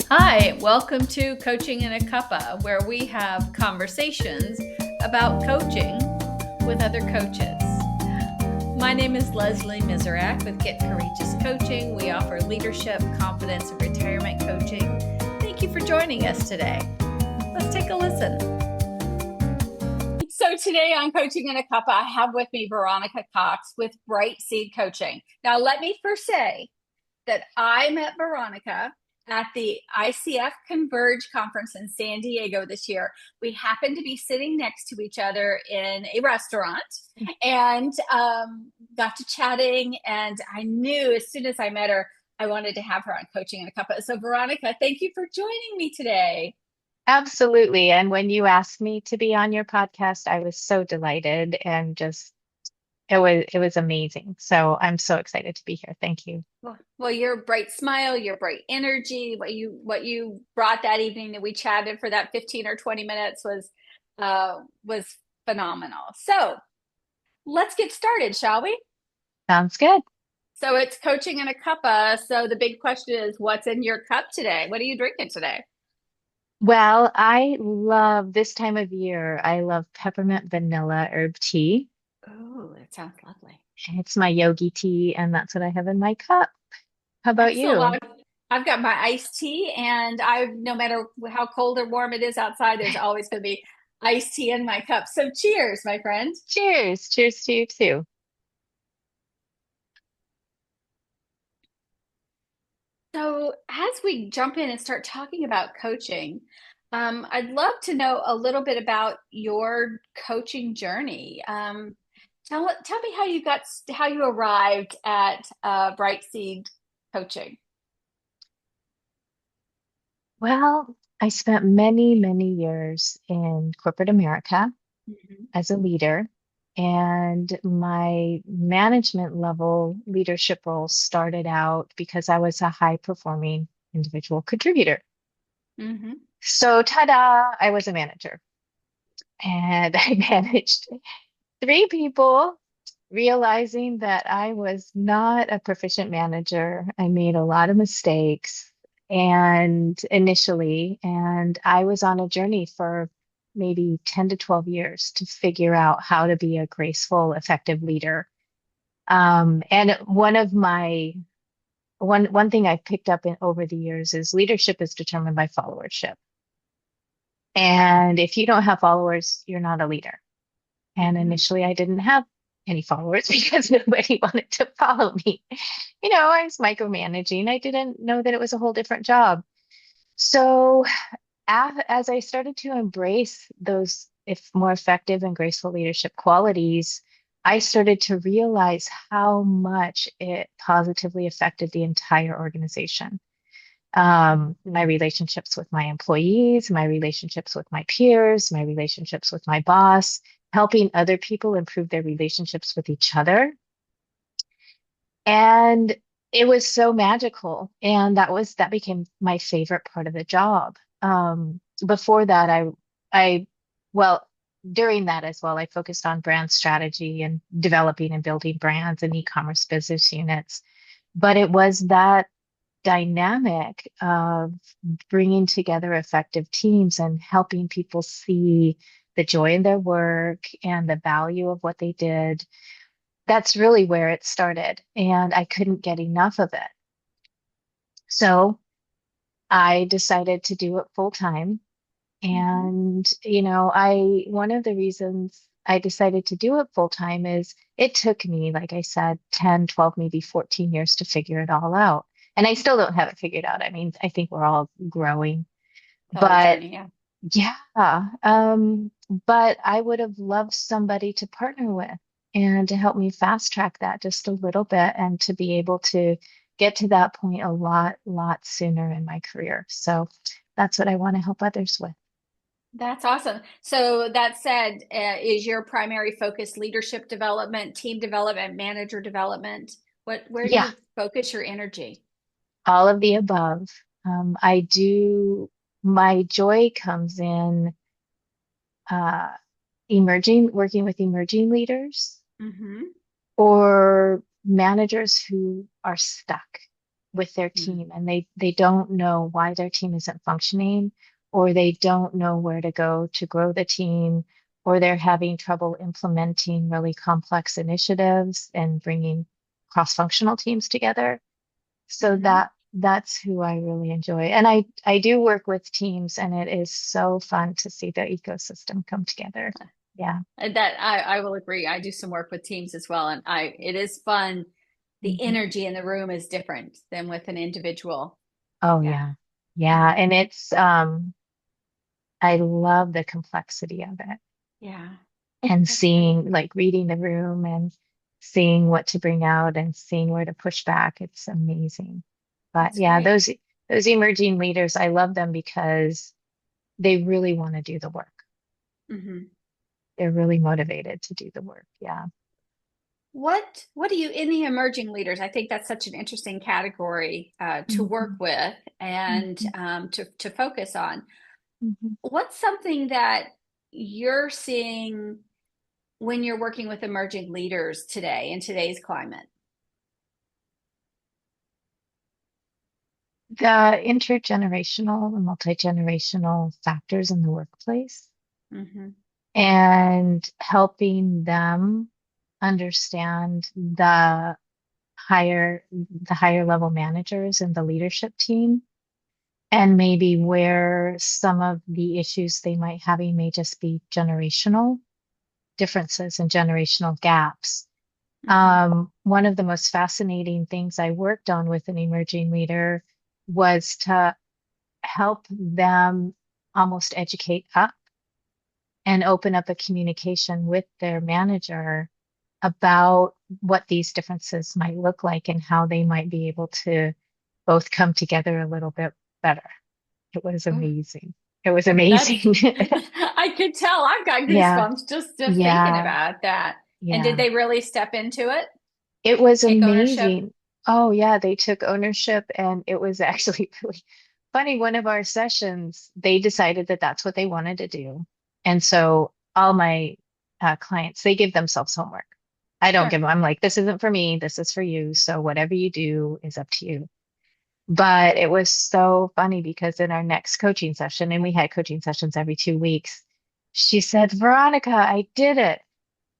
Hi, welcome to Coaching in a Cuppa, where we have conversations about coaching with other coaches. My name is Leslie Mizerak with Get Courageous Coaching. We offer leadership, confidence, and retirement coaching. Thank you for joining us today. Let's take a listen. So today on Coaching in a Cuppa, I have with me Veronica Cox with Bright Seed Coaching. Now, let me first say that I met Veronica at the ICF Converge conference in San Diego this year. We happened to be sitting next to each other in a restaurant and got to chatting. And I knew as soon as I met her, I wanted to have her on Coaching in a Cuppa. So Veronica, thank you for joining me today. Absolutely. And when you asked me to be on your podcast, I was so delighted and just it was amazing. So I'm so excited to be here. Thank you. Well, your bright smile, your bright energy, what you brought that evening that we chatted for that 15 or 20 minutes was phenomenal. So let's get started, shall we? Sounds good. So it's coaching in a cuppa. So the big question is, what's in your cup today? What are you drinking today? Well, I love this time of year. I love peppermint vanilla herb tea. Oh, that sounds lovely. It's my yogi tea, and that's what I have in my cup. How about Excellent. you? Well, I've got my iced tea, and I no matter how cold or warm it is outside, there's always going to be iced tea in my cup. So cheers, my friend. Cheers. Cheers to you too. So, as we jump in and start talking about coaching, I'd love to know a little bit about your coaching journey. Tell me how you arrived at Bright Seed Coaching. Well, I spent many, many years in corporate America Mhm. as a leader. And my management level leadership role started out because I was a high performing individual contributor. Hmm. So, ta-da, I was a manager and I managed three people, realizing that I was not a proficient manager. I made a lot of mistakes and initially, and I was on a journey for maybe 10 to 12 years to figure out how to be a graceful, effective leader. And one thing I've picked up in over the years is leadership is determined by followership. And if you don't have followers, you're not a leader. And Hmm. initially, I didn't have any followers because nobody wanted to follow me. I was micromanaging. I didn't know that it was a whole different job. So, as I started to embrace those if more effective and graceful leadership qualities, I started to realize how much it positively affected the entire organization. My relationships with my employees, my relationships with my peers, my relationships with my boss, helping other people improve their relationships with each other. And it was so magical. And that became my favorite part of the job. Before that, I, well, during that as well, I focused on brand strategy and developing and building brands and e-commerce business units. But it was that dynamic of bringing together effective teams and helping people see the joy in their work and the value of what they did. That's really where it started. And I couldn't get enough of it. So I decided to do it full time. Hmm. And, one of the reasons I decided to do it full time is it took me, like I said, 10, 12, maybe 14 years to figure it all out. And I still don't have it figured out. I mean, I think we're all growing, It's all a but journey, yeah. yeah, but I would have loved somebody to partner with and to help me fast track that just a little bit and to be able to get to that point a lot sooner in my career. So that's what I want to help others with. That's awesome. So that said, is your primary focus leadership development, team development, manager development? Where do Yeah, you focus your energy? all of the above. I do, my joy comes in uh, working with emerging leaders Hmm. or managers who are stuck. with their Mm. team and they don't know why their team isn't functioning, or they don't know where to go to grow the team, or they're having trouble implementing really complex initiatives and bringing cross-functional teams together. So Hmm. that's who I really enjoy. And I do work with teams, and it is so fun to see the ecosystem come together. Yeah. And that I will agree. I do some work with teams as well, and I it is fun. The Mhm. energy in the room is different than with an individual. Oh Yeah, yeah. Yeah. yeah, And it's I love the complexity of it, yeah. and That's great. seeing, like, reading the room and seeing what to bring out and seeing where to push back. It's amazing. But That's yeah, great. those emerging leaders, I love them because they really want to do the work. Hmm. They're really motivated to do the work. Yeah. What do you in the emerging leaders? I think that's such an interesting category to work Hmm. with and Hmm. to focus on. Hmm. What's something that you're seeing when you're working with emerging leaders today in today's climate? The intergenerational and multi-generational factors in the workplace, Hmm. and helping them understand the higher level managers and the leadership team, and maybe where some of the issues they might having may just be generational differences and generational gaps. Hmm. One of the most fascinating things I worked on with an emerging leader was to help them almost educate up and open up a communication with their manager about what these differences might look like and how they might be able to both come together a little bit better. It was Oh, amazing. It was that's amazing. I could tell. I've got Yeah, goosebumps just thinking yeah, about that. And did yeah. they really step into it? It was Take ownership? amazing. Oh, yeah, they took ownership, and it was actually really funny. One of our sessions, they decided that that's what they wanted to do. And so all my clients, they give themselves homework. I don't Sure. give them, I'm like, this isn't for me, this is for you. So whatever you do is up to you. But it was so funny because in our next coaching session, and we had coaching sessions every 2 weeks, she said, Veronica, I did it.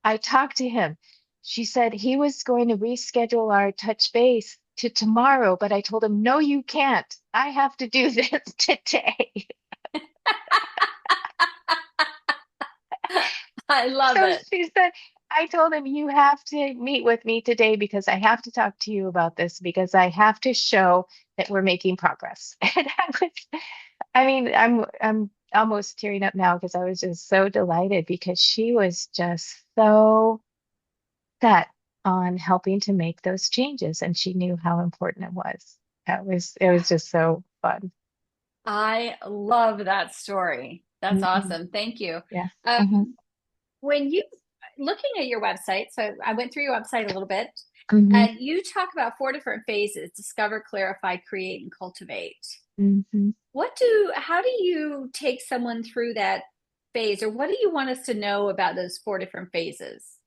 I talked to him. She said he was going to reschedule our touch base to tomorrow, but I told him, no, you can't. I have to do this today. I love So it. she said, I told him, you have to meet with me today because I have to talk to you about this because I have to show that we're making progress. And I mean, I'm almost tearing up now because I was just so delighted because she was just so set on helping to make those changes, and she knew how important it was. It was just so fun. I love that story. That's Hmm. awesome. Thank you. Yeah. Um, Hmm. when you looking at your website, so I went through your website a little bit, Hmm. and you talk about four different phases: discover, clarify, create, and cultivate. Hmm. How do you take someone through that phase, or what do you want us to know about those four different phases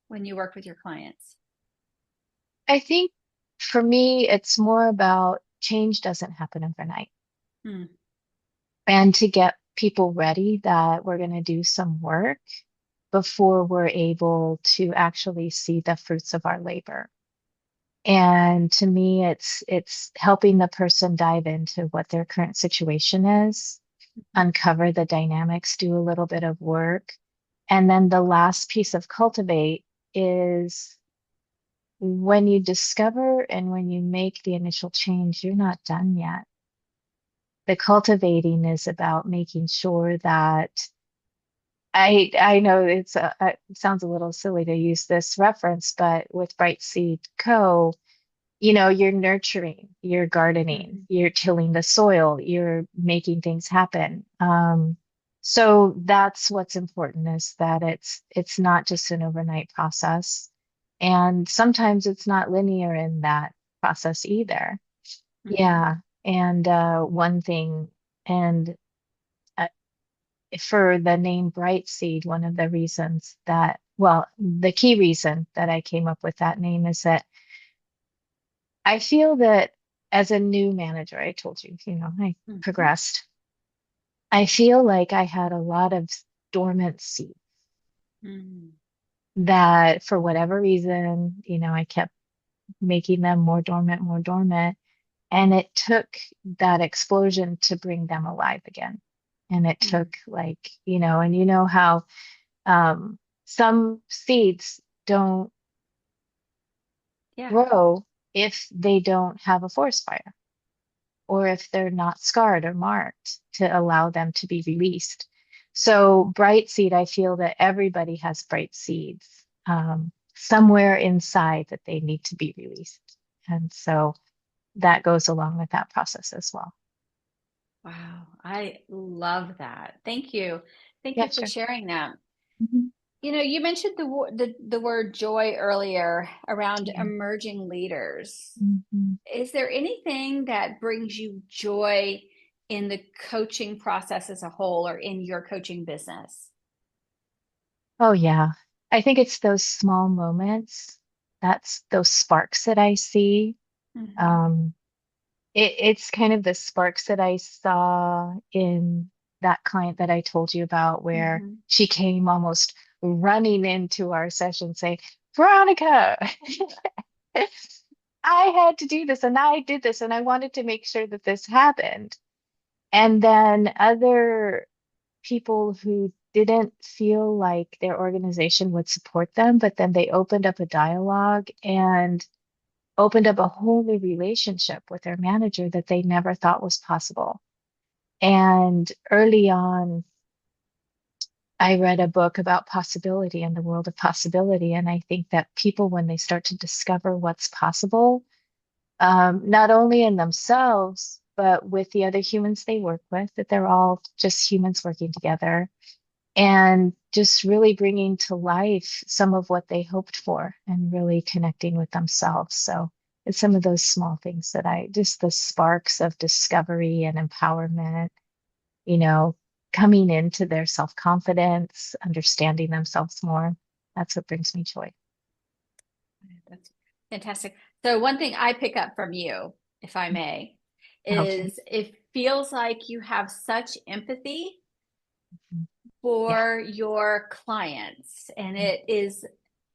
when you work with your clients? I think for me, it's more about change doesn't happen overnight, Hmm. and to get people ready that we're going to do some work before we're able to actually see the fruits of our labor. And to me, it's helping the person dive into what their current situation is, uncover the dynamics, do a little bit of work. And then the last piece of cultivate is when you discover and when you make the initial change, you're not done yet. The cultivating is about making sure that I know it sounds a little silly to use this reference, but with Bright Seed Co., you're nurturing, you're gardening, Hmm. you're tilling the soil, you're making things happen. So that's what's important, is that it's not just an overnight process. And sometimes it's not linear in that process either. Hmm. Yeah. And one thing, and uh, for the name Bright Seed, one of the reasons that, well, the key reason that I came up with that name is that I feel that as a new manager, I told you, I Mhm. progressed. I feel like I had a lot of dormant seeds Mm. that for whatever reason, I kept making them more dormant, more dormant. And it took that explosion to bring them alive again. And it Mm. took like, and you know how some seeds don't Yeah. grow if they don't have a forest fire or if they're not scarred or marked to allow them to be released. So, bright seed, I feel that everybody has bright seeds somewhere inside that they need to be released. And so that goes along with that process as well. Wow. I love that. Thank you. Thank Yeah, you for sure. sharing that. Mhm. You mentioned the word joy earlier around Yeah. emerging leaders. Mhm. Is there anything that brings you joy in the coaching process as a whole or in your coaching business? Oh, yeah. I think it's those small moments. That's those sparks that I see. Hmm. Um, it's kind of the sparks that I saw in that client that I told you about, where Hmm. she came almost running into our session saying, Veronica, I had to do this and I did this and I wanted to make sure that this happened. And then other people who didn't feel like their organization would support them, but then they opened up a dialogue and opened up a whole new relationship with their manager that they never thought was possible. And early on, I read a book about possibility and the world of possibility. And I think that people, when they start to discover what's possible, not only in themselves, but with the other humans they work with, that they're all just humans working together and just really bringing to life some of what they hoped for and really connecting with themselves. So it's some of those small things that just the sparks of discovery and empowerment, you know, coming into their self-confidence, understanding themselves more. That's what brings me joy. That's fantastic. So, one thing I pick up from you, if I may, Okay. is it feels like you have such empathy Yeah. for your clients, and it is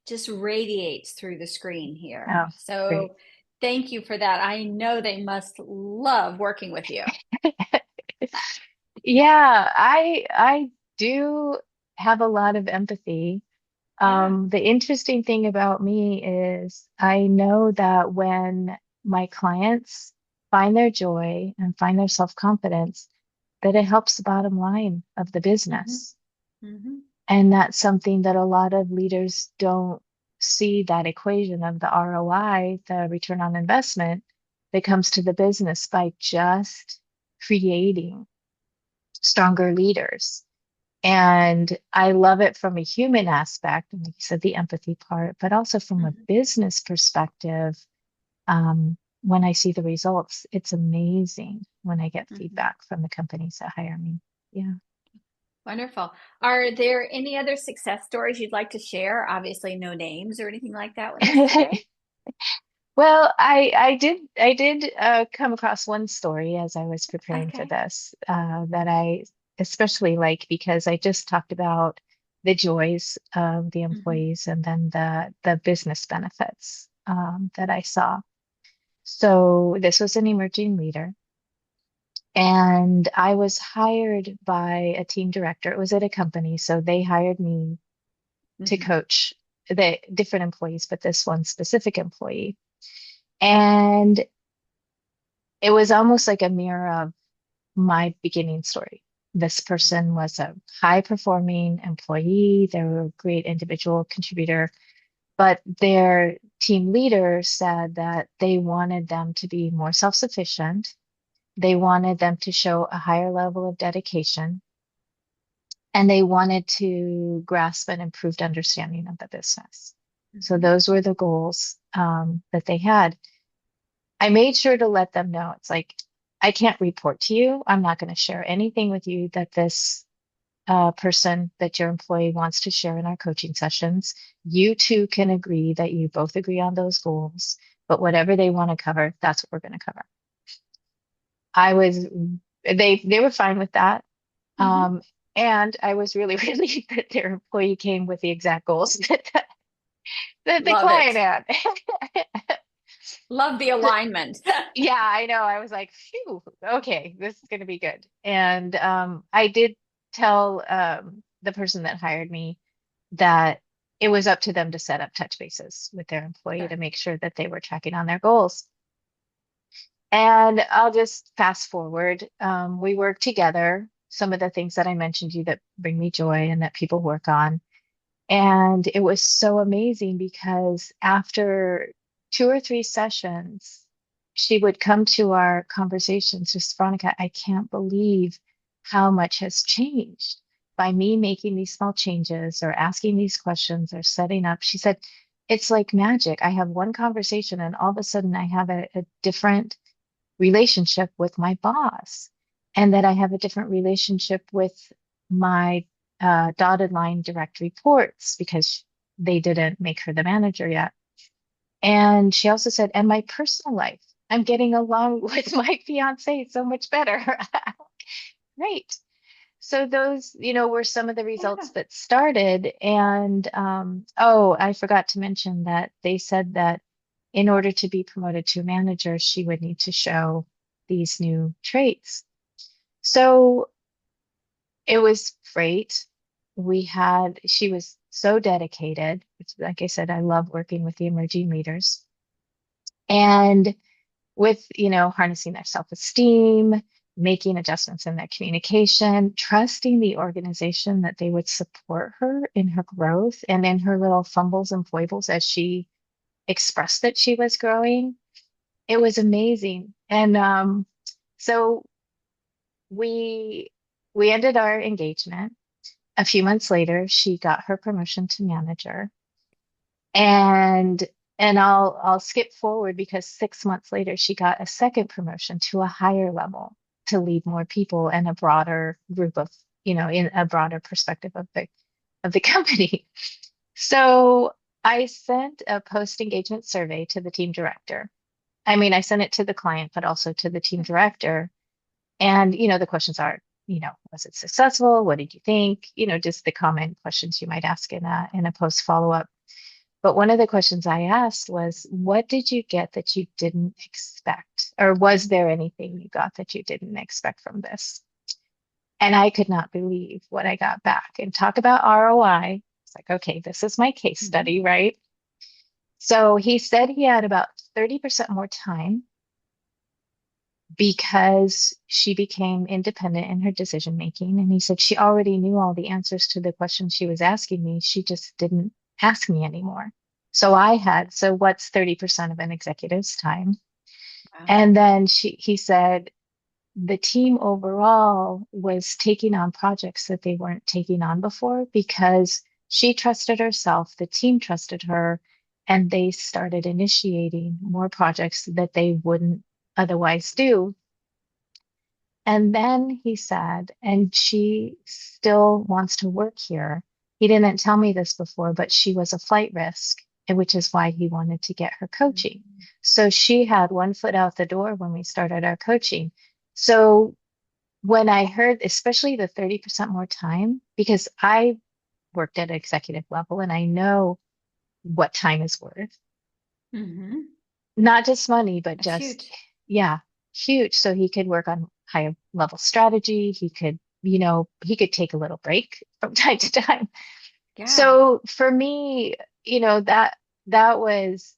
just radiates through the screen here. Oh, great. So, thank you for that. I know they must love working with you. Yeah, I do have a lot of empathy. Yeah. The interesting thing about me is I know that when my clients find their joy and find their self-confidence, that it helps the bottom line of the Hmm. business. Hmm. And that's something that a lot of leaders don't see, that equation of the ROI, the return on investment that comes to the business by just creating stronger leaders. And I love it from a human aspect, and like you said, the empathy part, but also from a Hmm. business perspective. When I see the results, it's amazing when I get Hmm. feedback from the companies that hire me. Yeah. Wonderful. Are there any other success stories you'd like to share? Obviously, no names or anything like that with us today. Well, I did come across one story as I was preparing for Okay. this that I especially like because I just talked about the joys of the Hmm. employees and then the business benefits that I saw. So this was an emerging leader, and I was hired by a team director. It was at a company, so they hired me to Hmm. coach the different employees, but this one specific employee. And it was almost like a mirror of my beginning story. This person was a high performing employee, they were a great individual contributor, but their team leader said that they wanted them to be more self sufficient. They wanted them to show a higher level of dedication, and they wanted to grasp an improved understanding of the business. So, Hmm. those were the goals that they had. I made sure to let them know it's like, I can't report to you. I'm not going to share anything with you that this person, that your employee wants to share in our coaching sessions. You two can agree that you both agree on those goals. but whatever they want to cover, that's what we're going to cover. I was, they were fine with that. Hmm. Um, and I was really relieved that their employee came with the exact goals that the Love client it. had. Love the alignment. Yeah, I know. I was like, phew, okay, this is going to be good. And I did tell the person that hired me that it was up to them to set up touch bases with their employee Sure. to make sure that they were tracking on their goals. And I'll just fast forward. We work together. Some of the things that I mentioned to you that bring me joy and that people work on. And it was so amazing because after 2 or 3 sessions, she would come to our conversations, just Veronica, I can't believe how much has changed by me making these small changes or asking these questions or setting up. She said, it's like magic. I have one conversation and all of a sudden I have a different relationship with my boss, and that I have a different relationship with my dotted line direct reports because they didn't make her the manager yet. And she also said, and my personal life, I'm getting along with my fiance so much better. Great. So those, were some of the Yeah. results that started. And oh, I forgot to mention that they said that in order to be promoted to a manager, she would need to show these new traits. So it was great. She was so dedicated. It's, like I said, I love working with the emerging leaders. And with, harnessing their self-esteem, making adjustments in their communication, trusting the organization that they would support her in her growth and in her little fumbles and foibles as she expressed that she was growing. It was amazing. And so we we ended our engagement. A few months later, she got her promotion to manager. And I'll skip forward because 6 months later, she got a second promotion to a higher level to lead more people and a broader group of, in a broader perspective of the company. So I sent a post-engagement survey to the team director. I mean, I sent it to the client, but also to the team director. And, the questions are, was it successful? What did you think? Just the common questions you might ask in a post follow-up. But one of the questions I asked was, what did you get that you didn't expect? Or was there anything you got that you didn't expect from this? And I could not believe what I got back. And talk about ROI. It's like, okay, this is my case Hmm. study, right? So he said he had about 30% more time because she became independent in her decision making. And he said she already knew all the answers to the questions she was asking me. She just didn't ask me anymore. So what's 30% of an executive's time? Wow. And then he said the team overall was taking on projects that they weren't taking on before because she trusted herself, the team trusted her, and they started initiating more projects that they wouldn't otherwise do. And then he said, and she still wants to work here. He didn't tell me this before, but she was a flight risk, and which is why he wanted to get her coaching. So she had one foot out the door when we started our coaching. So when I heard, especially the 30% more time, because I worked at executive level and I know what time is worth, Hmm. not just money, but That's just, huge. yeah, huge. So he could work on higher level strategy. He could take a little break from time to time. Yeah. So for me, that was,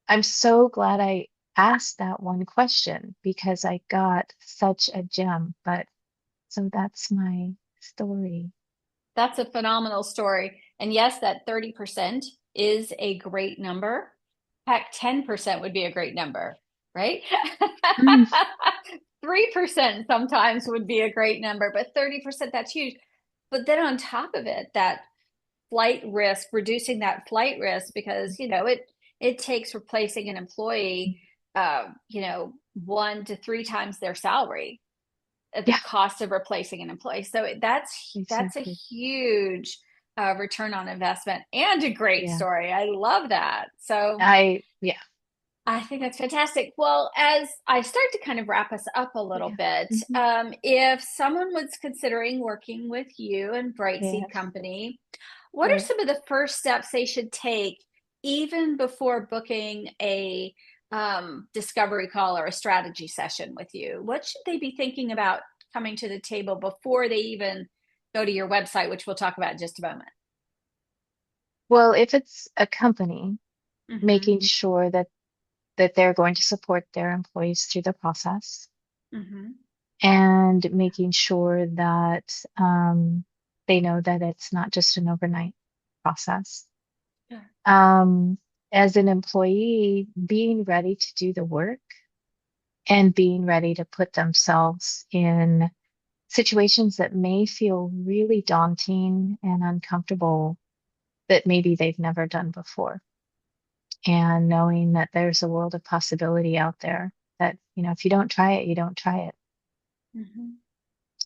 I'm so glad I asked that one question because I got such a gem. But so that's my story. That's a phenomenal story. And yes, that 30% is a great number. Heck, 10% would be a great number, right? Mm, 3% sometimes would be a great number, but 30%, that's huge. But then on top of it, that flight risk, reducing that flight risk, because it takes replacing an employee, 1 to 3 times their salary at the yeah, cost of replacing an employee. So that's a exactly. huge return on investment and a great Yeah. story. I love that. So Yeah. I think that's fantastic. Well, as I start to kind of wrap us up a little Yeah. bit, Hmm. if someone was considering working with you and Brightseed Yes. Company, what are Yes. some of the first steps they should take even before booking a discovery call or a strategy session with you? What should they be thinking about coming to the table before they even go to your website, which we'll talk about in just a moment? Well, if it's a company, Mm-hmm. making sure that they're going to support their employees through the process Mm-hmm. and making sure that they know that it's not just an overnight process. Sure. Um, as an employee, being ready to do the work and being ready to put themselves in situations that may feel really daunting and uncomfortable that maybe they've never done before. And knowing that there's a world of possibility out there that, if you don't try it, you don't try it. Mm-hmm.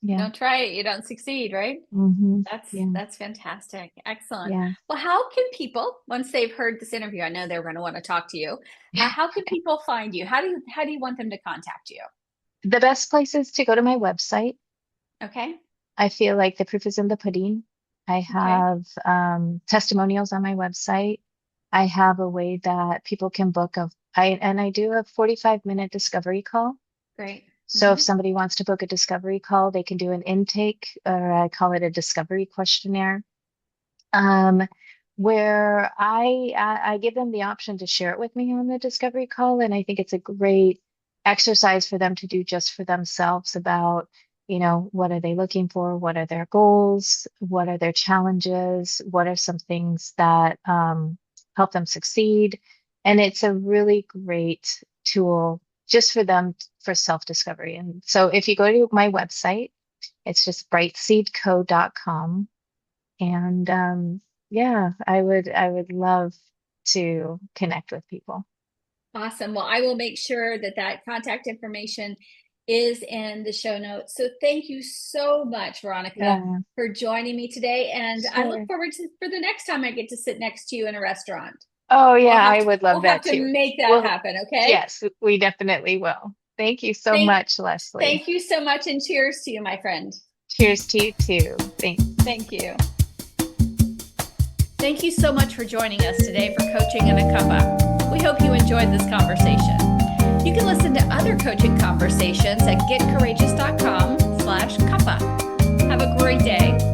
Yeah. Don't try it, you don't succeed, right? That's Yeah. that's fantastic. Excellent. Yeah. Well, how can people, once they've heard this interview, I know they're going to want to talk to you. How can people find you? How do you want them to contact you? The best place is to go to my website. Okay. I feel like the proof is in the pudding. I Okay. have testimonials on my website. I have a way that people can book I do a 45-minute discovery call. Great. So if Hmm. somebody wants to book a discovery call, they can do an intake, or I call it a discovery questionnaire, um, where I give them the option to share it with me on the discovery call, and I think it's a great exercise for them to do just for themselves about, what are they looking for? What are their goals? What are their challenges? What are some things that help them succeed? And it's a really great tool just for them for self-discovery. And so if you go to my website, it's just brightseedco.com. And yeah, I would love to connect with people. Awesome. Well, I will make sure that that contact information is in the show notes. So thank you so much, Veronica, Yeah, for joining me today. And I look sure. forward to for the next time I get to sit next to you in a restaurant. Oh We'll yeah, have I to would we'll love have that to too. make that Well, happen, okay? yes, we definitely will. Thank you so Thank much, Leslie. thank you so much and cheers to you, my friend. Cheers to you too. Thanks. Thank you. Thank you so much for joining us today for Coaching in a Cuppa. We hope you enjoyed this conversation. You can listen to other coaching conversations at getcourageous.com/cuppa. Have a great day.